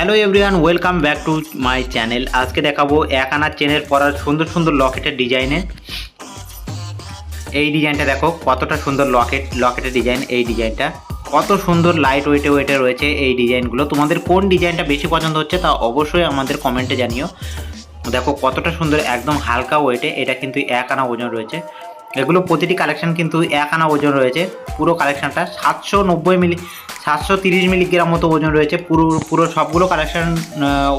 Hello everyone, welcome back to my channel. আজকে দেখাবো এক আনার চেনের পরার সুন্দর সুন্দর লকেটের ডিজাইনে। এই ডিজাইনটা দেখো কতটা সুন্দর লকেটের ডিজাইন। এই ডিজাইনটা কত সুন্দর লাইট ওয়েটে রয়েছে। এই ডিজাইনগুলো তোমাদের কোন ডিজাইনটা বেশি পছন্দ হচ্ছে তা অবশ্যই আমাদের কমেন্টে জানিও। দেখো কতটা সুন্দর, একদম হালকা ওয়েটে। এটা কিন্তু এক আনা ওজন রয়েছে। এগুলো প্রতিটি কালেকশন কিন্তু এক আনা ওজন রয়েছে। পুরো কালেকশনটা 730 মিলিগ্রাম মতো ওজন রয়েছে। পুরো সবগুলো কালেকশন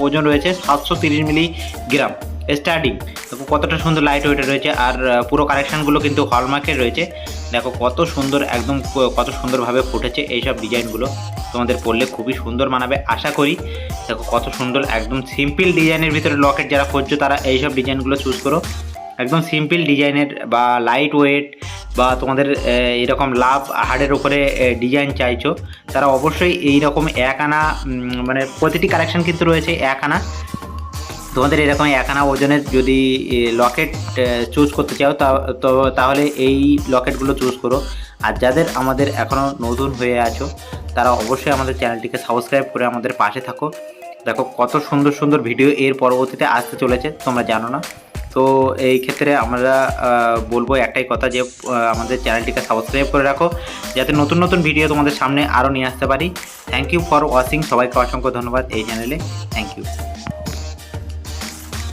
ওজন রয়েছে 730 মিলিগ্রাম স্টার্টিং। দেখো কতটা সুন্দর লাইট ওয়েটে রয়েছে। আর পুরো কালেকশনগুলো কিন্তু হলমার্কের রয়েছে। দেখো কত সুন্দর, একদম কত সুন্দরভাবে ফুটেছে এইসব ডিজাইনগুলো। তোমাদের পরলে খুবই সুন্দর মানাবে আশা করি। দেখো কত সুন্দর, একদম সিম্পল ডিজাইনের ভিতরে লকেট যারা খুঁজছো তারা এইসব ডিজাইনগুলো চুজ করো। একদম সিম্পল ডিজাইনের বা লাইট ওয়েট বা তোমাদের এরকম লাভ হার্ডের উপরে ডিজাইন চাইছো তারা অবশ্যই এইরকম এক আনা, মানে প্রতিটি কালেকশন কিন্তু রয়েছে এক আনা। তোমাদের এরকম এক আনা ওজনের যদি লকেট চুজ করতে চাও তাহলে এই লকেটগুলো চুজ করো। আর যাদের আমাদের এখনও নতুন হয়ে আছো তারা অবশ্যই আমাদের চ্যানেলটিকে সাবস্ক্রাইব করে আমাদের পাশে থাকো। দেখো কত সুন্দর সুন্দর ভিডিও এর পরবর্তীতে আসতে চলেছে, তোমরা জানো না। তো এই ক্ষেত্রে আমরা বলবো একটাই কথা, যে আমাদের চ্যানেলটিকে সাবস্ক্রাইব করে রাখো যাতে নতুন নতুন ভিডিও তোমাদের সামনে আরও নিয়ে আসতে পারি। Thank you for watching. সবাইকে অসংখ্য ধন্যবাদ এই চ্যানেলে। Thank you.